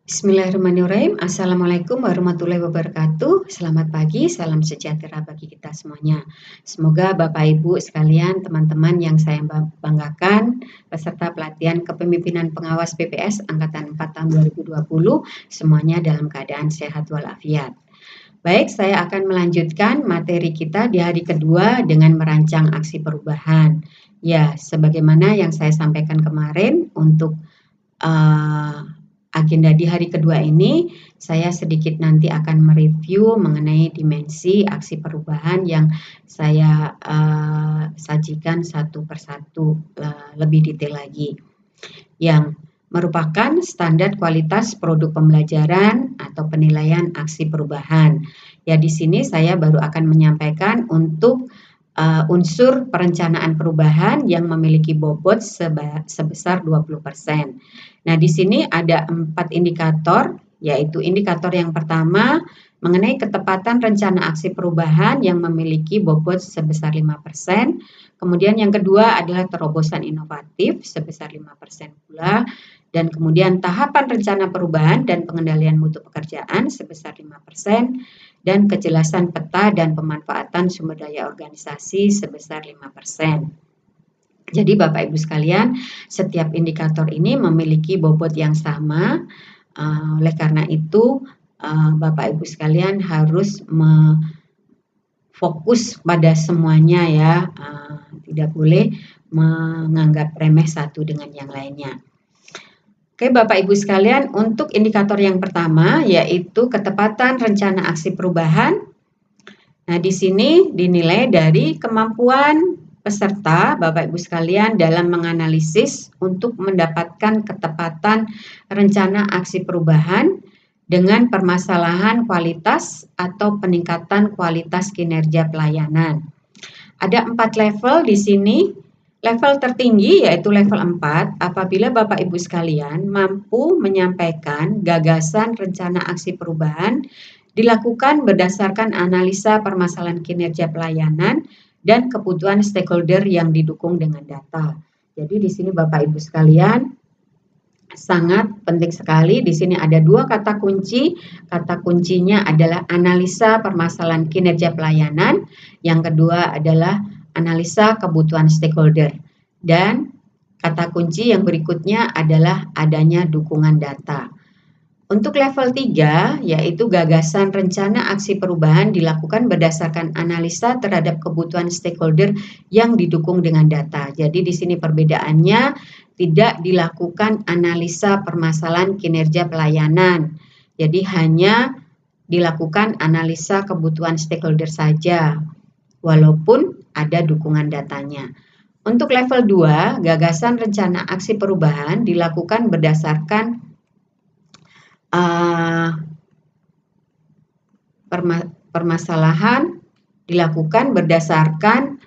Bismillahirrahmanirrahim. Assalamualaikum warahmatullahi wabarakatuh. Selamat pagi, salam sejahtera bagi kita semuanya. Semoga Bapak Ibu sekalian, teman-teman yang saya banggakan, peserta pelatihan kepemimpinan pengawas PPS Angkatan 4 tahun 2020, semuanya dalam keadaan sehat walafiat. Baik, saya akan melanjutkan materi kita di hari kedua dengan merancang aksi perubahan. Ya, sebagaimana yang saya sampaikan kemarin untuk agenda di hari kedua ini, saya sedikit nanti akan mereview mengenai dimensi aksi perubahan yang saya sajikan satu persatu lebih detail lagi, yang merupakan standar kualitas produk pembelajaran atau penilaian aksi perubahan. Ya, di sini saya baru akan menyampaikan untuk unsur perencanaan perubahan yang memiliki bobot sebesar 20%. Nah, di sini ada 4 indikator, yaitu indikator yang pertama mengenai ketepatan rencana aksi perubahan yang memiliki bobot sebesar 5%. Kemudian yang kedua adalah terobosan inovatif sebesar 5% pula. Dan kemudian tahapan rencana perubahan dan pengendalian mutu pekerjaan sebesar 5%. Dan kejelasan peta dan pemanfaatan sumber daya organisasi sebesar 5%. Jadi Bapak Ibu sekalian, setiap indikator ini memiliki bobot yang sama. Oleh karena itu, Bapak Ibu sekalian harus fokus pada semuanya ya, tidak boleh menganggap remeh satu dengan yang lainnya. Oke Bapak Ibu sekalian, untuk indikator yang pertama yaitu ketepatan rencana aksi perubahan. Nah, di sini dinilai dari kemampuan peserta Bapak Ibu sekalian dalam menganalisis untuk mendapatkan ketepatan rencana aksi perubahan dengan permasalahan kualitas atau peningkatan kualitas kinerja pelayanan. Ada 4 level di sini. Level tertinggi yaitu level 4 apabila Bapak Ibu sekalian mampu menyampaikan gagasan rencana aksi perubahan dilakukan berdasarkan analisa permasalahan kinerja pelayanan dan kebutuhan stakeholder yang didukung dengan data. Jadi di sini Bapak Ibu sekalian sangat penting sekali. Di sini ada 2 kata kunci. Kata kuncinya adalah analisa permasalahan kinerja pelayanan. Yang kedua adalah analisa kebutuhan stakeholder. Dan kata kunci yang berikutnya adalah adanya dukungan data. Untuk level 3, yaitu gagasan rencana aksi perubahan dilakukan berdasarkan analisa terhadap kebutuhan stakeholder yang didukung dengan data. Jadi di sini perbedaannya tidak dilakukan analisa permasalahan kinerja pelayanan. Jadi hanya dilakukan analisa kebutuhan stakeholder saja, walaupun ada dukungan datanya. Untuk level 2, gagasan rencana aksi perubahan dilakukan berdasarkan permasalahan dilakukan berdasarkan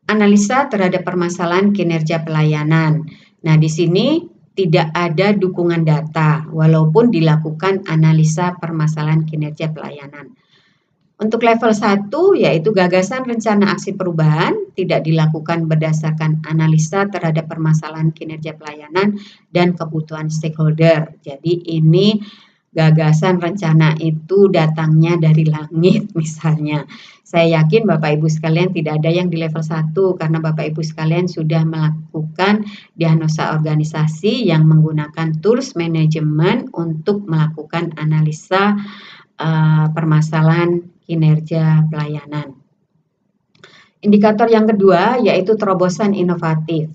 analisa terhadap permasalahan kinerja pelayanan. Nah, di sini tidak ada dukungan data walaupun dilakukan analisa permasalahan kinerja pelayanan. Untuk level 1 yaitu gagasan rencana aksi perubahan tidak dilakukan berdasarkan analisa terhadap permasalahan kinerja pelayanan dan kebutuhan stakeholder. Jadi ini gagasan rencana itu datangnya dari langit misalnya. Saya yakin Bapak Ibu sekalian tidak ada yang di level 1 karena Bapak Ibu sekalian sudah melakukan diagnosa organisasi yang menggunakan tools manajemen untuk melakukan analisa permasalahan kinerja pelayanan. Indikator yang kedua yaitu terobosan inovatif.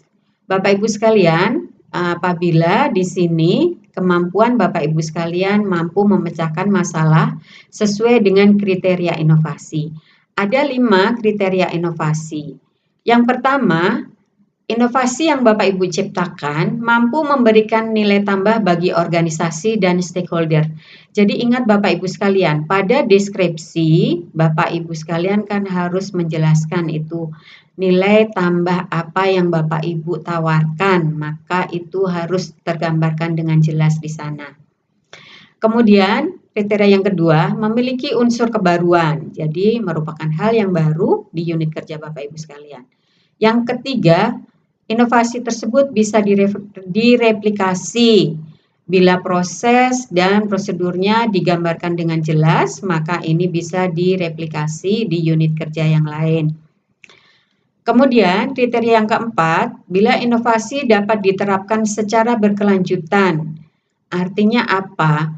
Bapak Ibu sekalian, apabila di sini kemampuan Bapak Ibu sekalian mampu memecahkan masalah sesuai dengan kriteria inovasi. Ada 5 kriteria inovasi. Yang pertama, inovasi yang Bapak Ibu ciptakan mampu memberikan nilai tambah bagi organisasi dan stakeholder. Jadi ingat Bapak Ibu sekalian, pada deskripsi Bapak Ibu sekalian kan harus menjelaskan itu nilai tambah apa yang Bapak Ibu tawarkan, maka itu harus tergambarkan dengan jelas di sana. Kemudian kriteria yang kedua, memiliki unsur kebaruan. Jadi merupakan hal yang baru di unit kerja Bapak Ibu sekalian. Yang ketiga, inovasi tersebut bisa direplikasi Bila proses dan prosedurnya digambarkan dengan jelas, maka ini bisa direplikasi di unit kerja yang lain. Kemudian, kriteria yang keempat, bila inovasi dapat diterapkan secara berkelanjutan. Artinya apa?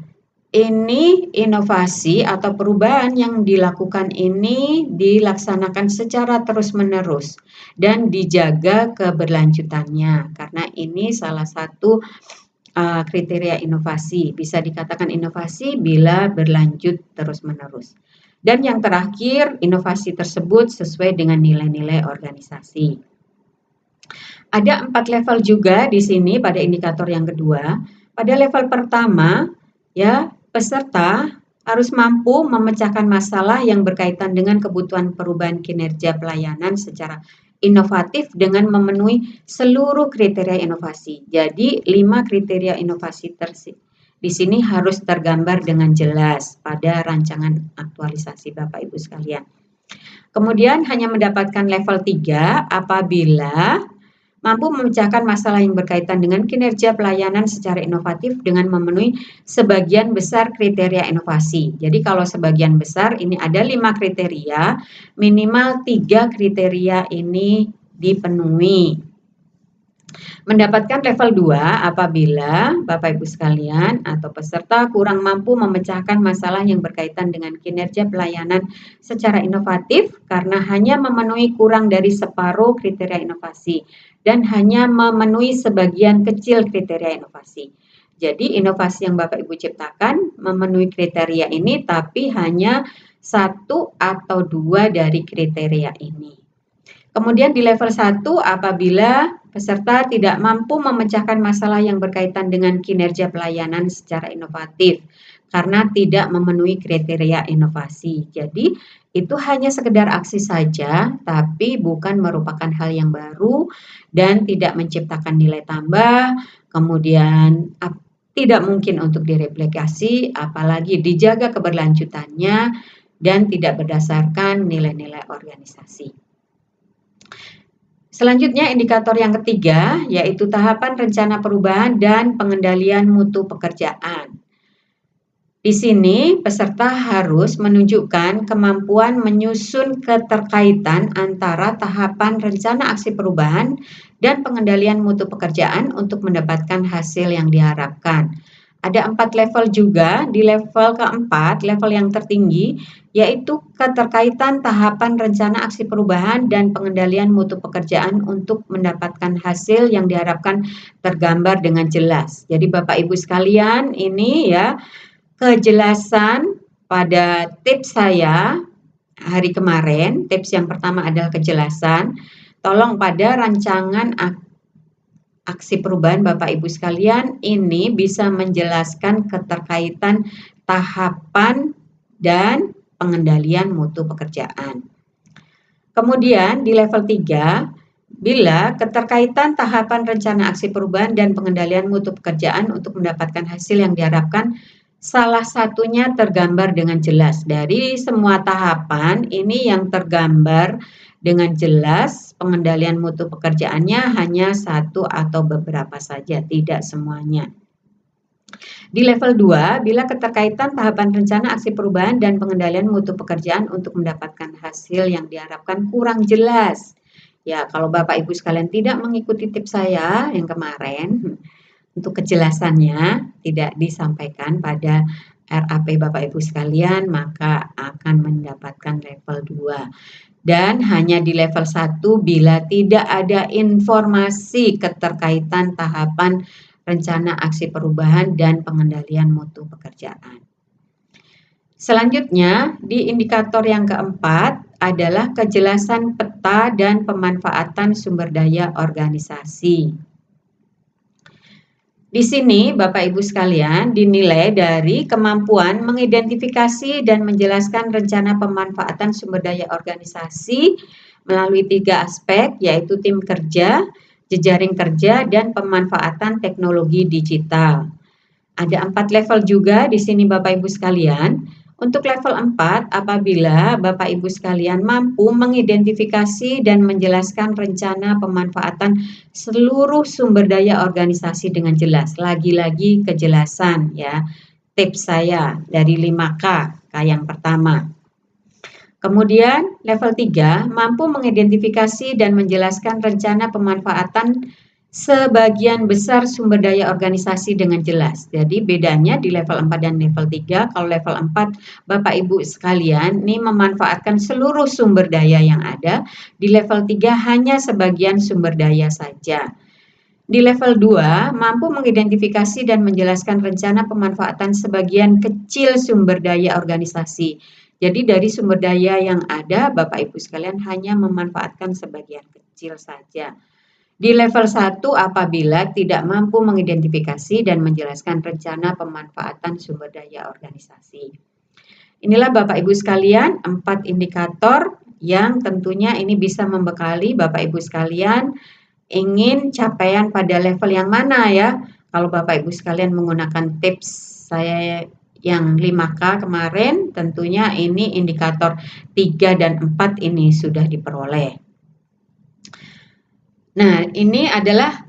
Ini inovasi atau perubahan yang dilakukan ini dilaksanakan secara terus-menerus dan dijaga keberlanjutannya. Karena ini salah satu kriteria inovasi. Bisa dikatakan inovasi bila berlanjut terus-menerus. Dan yang terakhir, inovasi tersebut sesuai dengan nilai-nilai organisasi. Ada 4 level juga di sini pada indikator yang kedua. Pada level pertama, ya, peserta harus mampu memecahkan masalah yang berkaitan dengan kebutuhan perubahan kinerja pelayanan secara inovatif dengan memenuhi seluruh kriteria inovasi. Jadi 5 kriteria inovasi di sini harus tergambar dengan jelas pada rancangan aktualisasi Bapak Ibu sekalian. Kemudian hanya mendapatkan level 3 apabila mampu memecahkan masalah yang berkaitan dengan kinerja pelayanan secara inovatif dengan memenuhi sebagian besar kriteria inovasi. Jadi kalau sebagian besar ini ada 5 kriteria, minimal 3 kriteria ini dipenuhi. Mendapatkan level 2 apabila Bapak Ibu sekalian atau peserta kurang mampu memecahkan masalah yang berkaitan dengan kinerja pelayanan secara inovatif karena hanya memenuhi kurang dari separuh kriteria inovasi dan hanya memenuhi sebagian kecil kriteria inovasi. Jadi inovasi yang Bapak Ibu ciptakan memenuhi kriteria ini tapi hanya 1 atau 2 dari kriteria ini. Kemudian di level 1 apabila peserta tidak mampu memecahkan masalah yang berkaitan dengan kinerja pelayanan secara inovatif karena tidak memenuhi kriteria inovasi. Jadi itu hanya sekedar aksi saja tapi bukan merupakan hal yang baru dan tidak menciptakan nilai tambah, kemudian tidak mungkin untuk direplikasi apalagi dijaga keberlanjutannya dan tidak berdasarkan nilai-nilai organisasi. Selanjutnya indikator yang ketiga yaitu tahapan rencana perubahan dan pengendalian mutu pekerjaan. Di sini peserta harus menunjukkan kemampuan menyusun keterkaitan antara tahapan rencana aksi perubahan dan pengendalian mutu pekerjaan untuk mendapatkan hasil yang diharapkan. Ada 4 level juga, di level keempat, level yang tertinggi, yaitu keterkaitan tahapan rencana aksi perubahan dan pengendalian mutu pekerjaan untuk mendapatkan hasil yang diharapkan tergambar dengan jelas. Jadi Bapak Ibu sekalian, ini ya kejelasan pada tips saya hari kemarin. Tips yang pertama adalah kejelasan. Tolong pada rancangan aksi perubahan Bapak Ibu sekalian ini bisa menjelaskan keterkaitan tahapan dan pengendalian mutu pekerjaan. Kemudian di level 3, bila keterkaitan tahapan rencana aksi perubahan dan pengendalian mutu pekerjaan untuk mendapatkan hasil yang diharapkan, salah satunya tergambar dengan jelas. Dari semua tahapan ini yang tergambar dengan jelas pengendalian mutu pekerjaannya hanya 1 atau beberapa saja, tidak semuanya. Di level 2, bila keterkaitan tahapan rencana aksi perubahan dan pengendalian mutu pekerjaan untuk mendapatkan hasil yang diharapkan kurang jelas. Ya, kalau Bapak Ibu sekalian tidak mengikuti tips saya yang kemarin, untuk kejelasannya tidak disampaikan pada RAP Bapak Ibu sekalian, maka akan mendapatkan level 2. Dan hanya di level 1 bila tidak ada informasi keterkaitan tahapan rencana aksi perubahan dan pengendalian mutu pekerjaan. Selanjutnya, di indikator yang keempat adalah kejelasan peta dan pemanfaatan sumber daya organisasi. Di sini Bapak Ibu sekalian dinilai dari kemampuan mengidentifikasi dan menjelaskan rencana pemanfaatan sumber daya organisasi melalui 3 aspek yaitu tim kerja, jejaring kerja, dan pemanfaatan teknologi digital. Ada 4 level juga di sini Bapak Ibu sekalian. Untuk level 4, apabila Bapak Ibu sekalian mampu mengidentifikasi dan menjelaskan rencana pemanfaatan seluruh sumber daya organisasi dengan jelas. Lagi-lagi kejelasan ya. Tips saya dari 5K, K yang pertama. Kemudian level 3, mampu mengidentifikasi dan menjelaskan rencana pemanfaatan sebagian besar sumber daya organisasi dengan jelas. Jadi bedanya di level 4 dan level 3, kalau level 4 Bapak Ibu sekalian ini memanfaatkan seluruh sumber daya yang ada, di level 3 hanya sebagian sumber daya saja. Di level 2, mampu mengidentifikasi dan menjelaskan rencana pemanfaatan sebagian kecil sumber daya organisasi. Jadi dari sumber daya yang ada, Bapak Ibu sekalian hanya memanfaatkan sebagian kecil saja. Di level 1, apabila tidak mampu mengidentifikasi dan menjelaskan rencana pemanfaatan sumber daya organisasi. Inilah Bapak Ibu sekalian 4 indikator yang tentunya ini bisa membekali Bapak Ibu sekalian ingin capaian pada level yang mana ya. Kalau Bapak Ibu sekalian menggunakan tips saya yang 5K kemarin, tentunya ini indikator 3 dan 4 ini sudah diperoleh. Nah, ini adalah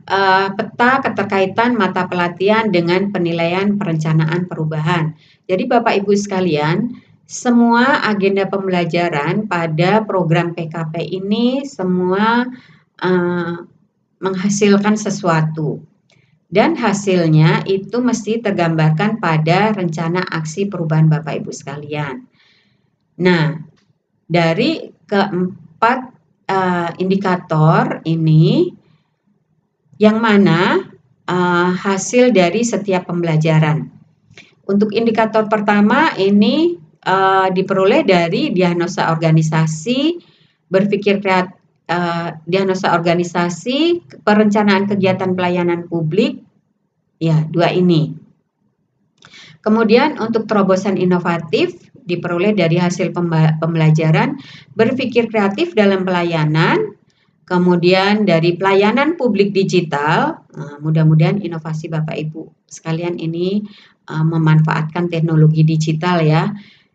peta keterkaitan mata pelatihan dengan penilaian perencanaan perubahan. Jadi Bapak Ibu sekalian, semua agenda pembelajaran pada program PKP ini semua menghasilkan sesuatu. Dan hasilnya itu mesti tergambarkan pada rencana aksi perubahan Bapak Ibu sekalian. Nah, dari keempat indikator ini, yang mana hasil dari setiap pembelajaran. Untuk indikator pertama ini diperoleh dari diagnosa organisasi, berpikir kreatif, diagnosa organisasi, perencanaan kegiatan pelayanan publik, ya 2 ini. Kemudian untuk terobosan inovatif diperoleh dari hasil pembelajaran berpikir kreatif dalam pelayanan, kemudian dari pelayanan publik digital. Mudah-mudahan inovasi Bapak Ibu sekalian ini memanfaatkan teknologi digital ya.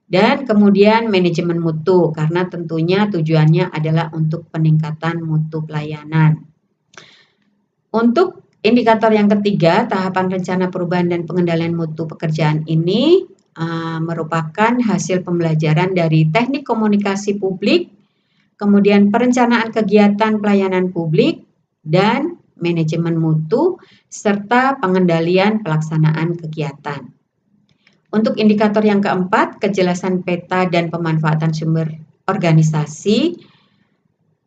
Dan kemudian manajemen mutu, karena tentunya tujuannya adalah untuk peningkatan mutu pelayanan. Untuk indikator yang ketiga, tahapan rencana perubahan dan pengendalian mutu pekerjaan ini merupakan hasil pembelajaran dari teknik komunikasi publik, kemudian perencanaan kegiatan pelayanan publik, dan manajemen mutu, serta pengendalian pelaksanaan kegiatan. Untuk indikator yang keempat, kejelasan peta dan pemanfaatan sumber organisasi,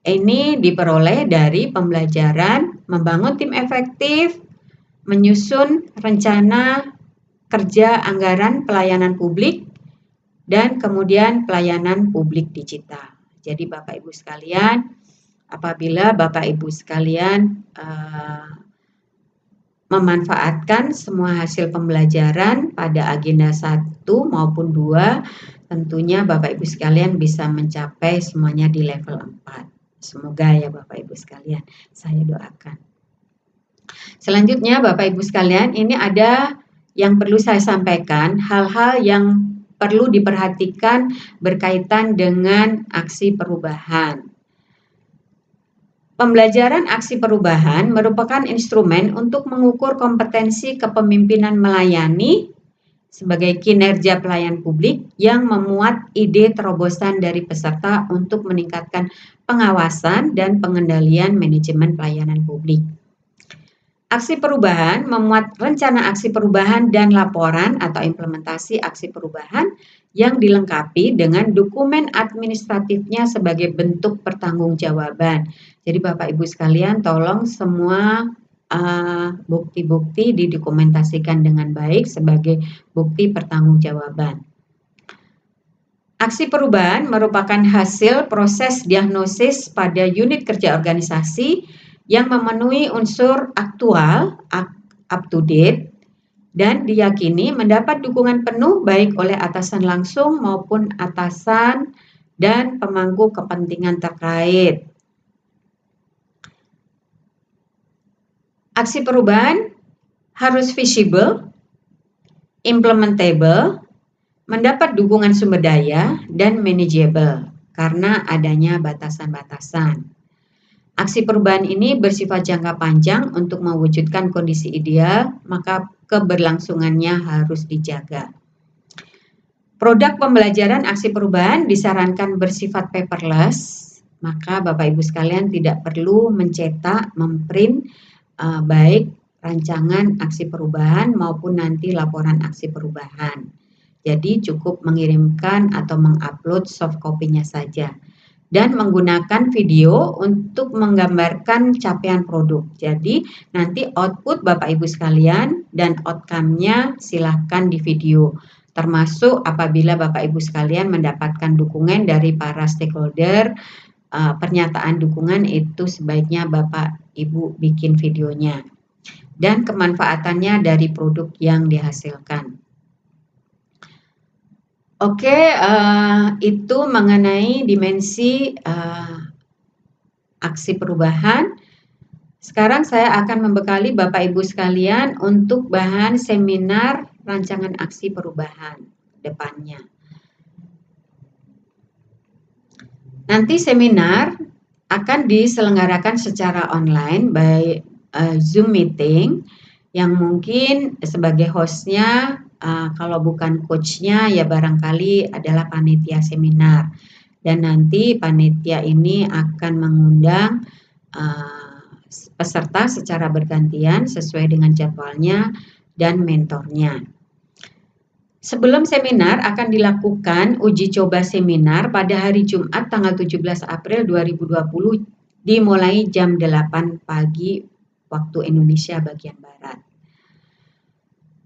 ini diperoleh dari pembelajaran membangun tim efektif, menyusun rencana kerja anggaran pelayanan publik, dan kemudian pelayanan publik digital. Jadi Bapak Ibu sekalian, apabila Bapak Ibu sekalian memanfaatkan semua hasil pembelajaran pada agenda 1 maupun 2, tentunya Bapak Ibu sekalian bisa mencapai semuanya di level 4. Semoga ya Bapak Ibu sekalian, saya doakan. Selanjutnya Bapak Ibu sekalian, ini ada yang perlu saya sampaikan, hal-hal yang perlu diperhatikan berkaitan dengan aksi perubahan. Pembelajaran aksi perubahan merupakan instrumen untuk mengukur kompetensi kepemimpinan melayani sebagai kinerja pelayan publik yang memuat ide terobosan dari peserta untuk meningkatkan pengawasan dan pengendalian manajemen pelayanan publik. Aksi perubahan memuat rencana aksi perubahan dan laporan atau implementasi aksi perubahan yang dilengkapi dengan dokumen administratifnya sebagai bentuk pertanggungjawaban. Jadi Bapak Ibu sekalian, tolong semua bukti-bukti didokumentasikan dengan baik sebagai bukti pertanggungjawaban. Aksi perubahan merupakan hasil proses diagnosis pada unit kerja organisasi yang memenuhi unsur aktual, up to date, dan diyakini mendapat dukungan penuh baik oleh atasan langsung maupun atasan dan pemangku kepentingan terkait. Aksi perubahan harus visible, implementable, mendapat dukungan sumber daya dan manageable karena adanya batasan-batasan. Aksi perubahan ini bersifat jangka panjang untuk mewujudkan kondisi ideal, maka keberlangsungannya harus dijaga. Produk pembelajaran aksi perubahan disarankan bersifat paperless, maka Bapak Ibu sekalian tidak perlu mencetak, memprint baik rancangan aksi perubahan maupun nanti laporan aksi perubahan. Jadi cukup mengirimkan atau mengupload soft copy-nya saja. Dan menggunakan video untuk menggambarkan capaian produk. Jadi nanti output Bapak Ibu sekalian dan outcome-nya silahkan di video. Termasuk apabila Bapak Ibu sekalian mendapatkan dukungan dari para stakeholder, pernyataan dukungan itu sebaiknya Bapak Ibu bikin videonya. Dan kemanfaatannya dari produk yang dihasilkan. Oke, itu mengenai dimensi aksi perubahan. Sekarang saya akan membekali Bapak Ibu sekalian untuk bahan seminar rancangan aksi perubahan depannya. Nanti seminar akan diselenggarakan secara online by Zoom meeting yang mungkin sebagai hostnya kalau bukan coachnya ya barangkali adalah panitia seminar, dan nanti panitia ini akan mengundang peserta secara bergantian sesuai dengan jadwalnya dan mentornya. Sebelum seminar akan dilakukan uji coba seminar pada hari Jumat tanggal 17 April 2020 dimulai jam 8 pagi waktu Indonesia bagian Barat.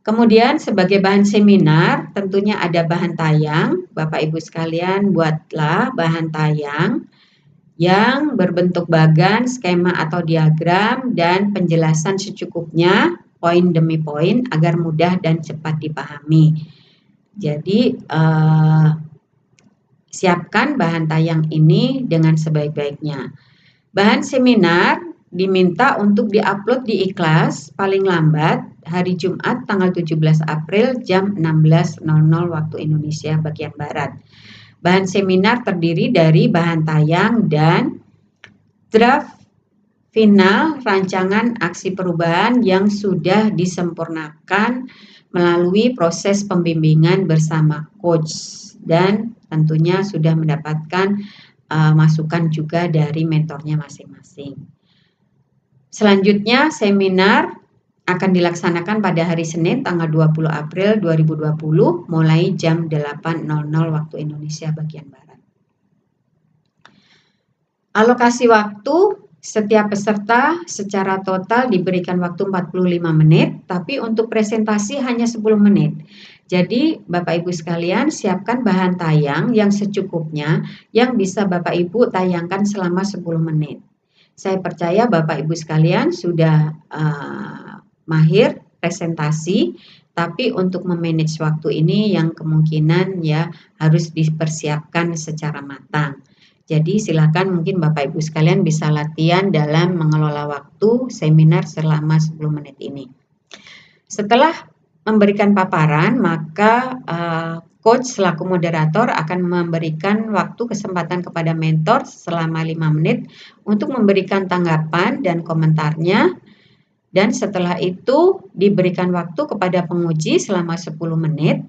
Kemudian sebagai bahan seminar tentunya ada bahan tayang. Bapak Ibu sekalian buatlah bahan tayang yang berbentuk bagan, skema atau diagram dan penjelasan secukupnya, poin demi poin agar mudah dan cepat dipahami. Jadi siapkan bahan tayang ini dengan sebaik-baiknya. Bahan seminar diminta untuk diupload di Ikhlas paling lambat hari Jumat tanggal 17 April jam 16.00 waktu Indonesia bagian Barat. Bahan seminar terdiri dari bahan tayang dan draft final rancangan aksi perubahan yang sudah disempurnakan melalui proses pembimbingan bersama coach dan tentunya sudah mendapatkan masukan juga dari mentornya masing-masing. Selanjutnya seminar akan dilaksanakan pada hari Senin tanggal 20 April 2020 mulai jam 8.00 waktu Indonesia bagian Barat. Alokasi waktu setiap peserta secara total diberikan waktu 45 menit, tapi untuk presentasi hanya 10 menit. Jadi Bapak Ibu sekalian siapkan bahan tayang yang secukupnya yang bisa Bapak Ibu tayangkan selama 10 menit. Saya percaya Bapak Ibu sekalian sudah mahir presentasi, tapi untuk memanage waktu ini yang kemungkinan ya harus dipersiapkan secara matang. Jadi silakan mungkin Bapak Ibu sekalian bisa latihan dalam mengelola waktu seminar selama 10 menit ini. Setelah memberikan paparan, maka coach selaku moderator akan memberikan waktu kesempatan kepada mentor selama 5 menit untuk memberikan tanggapan dan komentarnya. Dan setelah itu diberikan waktu kepada penguji selama 10 menit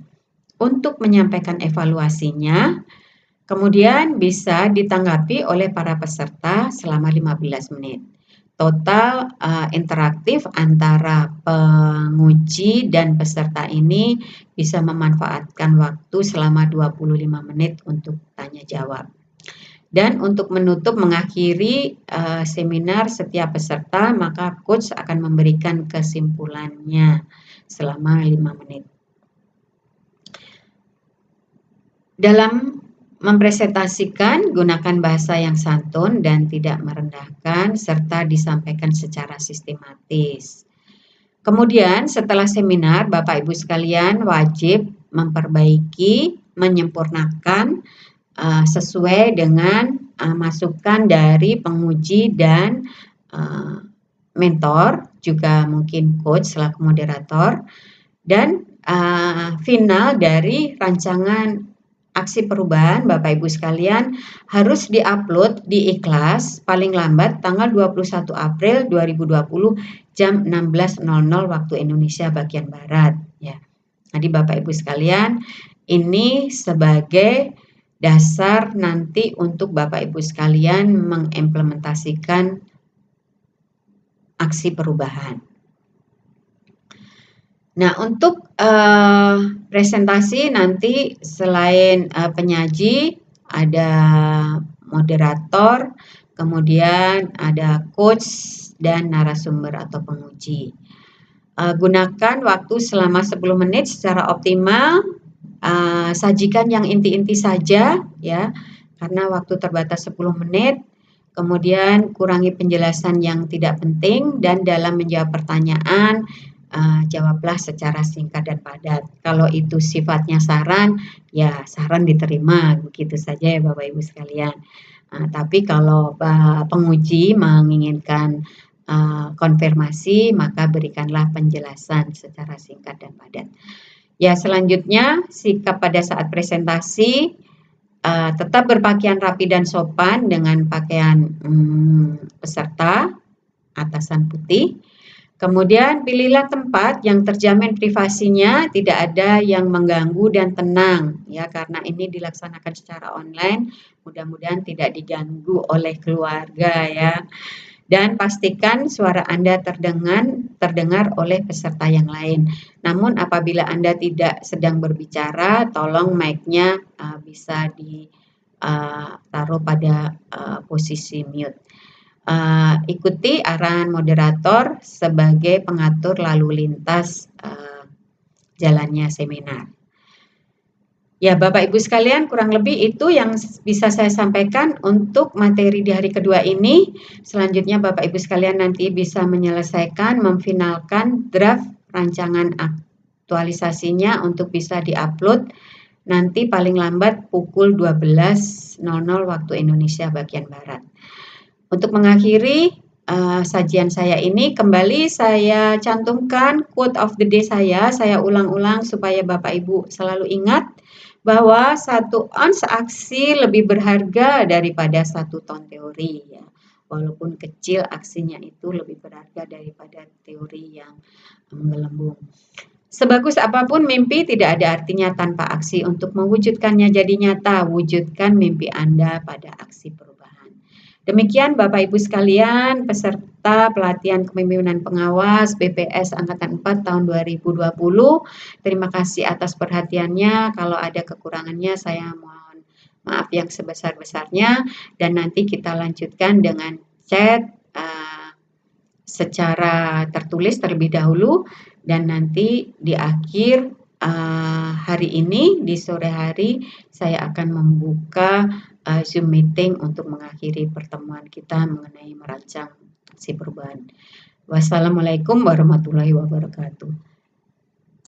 untuk menyampaikan evaluasinya. Kemudian bisa ditanggapi oleh para peserta selama 15 menit. Total interaktif antara penguji dan peserta ini bisa memanfaatkan waktu selama 25 menit untuk tanya jawab. Dan untuk menutup mengakhiri seminar setiap peserta, maka coach akan memberikan kesimpulannya selama 5 menit. Dalam mempresentasikan, gunakan bahasa yang santun dan tidak merendahkan, serta disampaikan secara sistematis. Kemudian setelah seminar, Bapak Ibu sekalian wajib memperbaiki, menyempurnakan sesuai dengan masukan dari penguji dan mentor, juga mungkin coach selaku moderator. Dan final dari rancangan aksi perubahan Bapak Ibu sekalian harus diupload di Ikhlas paling lambat tanggal 21 April 2020 jam 16.00 waktu Indonesia bagian Barat ya. Jadi Bapak Ibu sekalian, ini sebagai dasar nanti untuk Bapak Ibu sekalian mengimplementasikan aksi perubahan. Nah, untuk presentasi nanti selain penyaji, ada moderator, kemudian ada coach dan narasumber atau penguji. Gunakan waktu selama 10 menit secara optimal, sajikan yang inti-inti saja ya, karena waktu terbatas 10 menit. Kemudian kurangi penjelasan yang tidak penting dan dalam menjawab pertanyaan jawablah secara singkat dan padat. Kalau itu sifatnya saran, ya saran diterima, begitu saja ya Bapak Ibu sekalian. Tapi kalau penguji menginginkan konfirmasi, maka berikanlah penjelasan secara singkat dan padat. Ya, selanjutnya sikap pada saat presentasi, tetap berpakaian rapi dan sopan dengan pakaian peserta atasan putih. Kemudian pilihlah tempat yang terjamin privasinya, tidak ada yang mengganggu dan tenang ya, karena ini dilaksanakan secara online, mudah-mudahan tidak diganggu oleh keluarga ya. Dan pastikan suara Anda terdengar oleh peserta yang lain. Namun apabila Anda tidak sedang berbicara, tolong mic-nya bisa ditaruh pada posisi mute. Ikuti arahan moderator sebagai pengatur lalu lintas jalannya seminar. Ya, Bapak Ibu sekalian, kurang lebih itu yang bisa saya sampaikan untuk materi di hari kedua ini. Selanjutnya Bapak Ibu sekalian nanti bisa menyelesaikan, memfinalkan draft rancangan aktualisasinya untuk bisa diupload nanti paling lambat pukul 12.00 waktu Indonesia bagian Barat. Untuk mengakhiri sajian saya ini, kembali saya cantumkan quote of the day saya ulang-ulang supaya Bapak Ibu selalu ingat bahwa 1 ons aksi lebih berharga daripada 1 ton teori ya. Walaupun kecil aksinya itu lebih berharga daripada teori yang menggelembung. Sebagus apapun mimpi tidak ada artinya tanpa aksi. Untuk mewujudkannya jadi nyata, wujudkan mimpi Anda pada aksi perubahan. Demikian Bapak Ibu sekalian, peserta pelatihan kepemimpinan pengawas BPS Angkatan 4 tahun 2020. Terima kasih atas perhatiannya. Kalau ada kekurangannya saya mohon maaf yang sebesar-besarnya. Dan nanti kita lanjutkan dengan chat secara tertulis terlebih dahulu. Dan nanti di akhir hari ini, di sore hari, saya akan membuka Zoom meeting untuk mengakhiri pertemuan kita mengenai merancang aksi perubahan. Wassalamualaikum warahmatullahi wabarakatuh.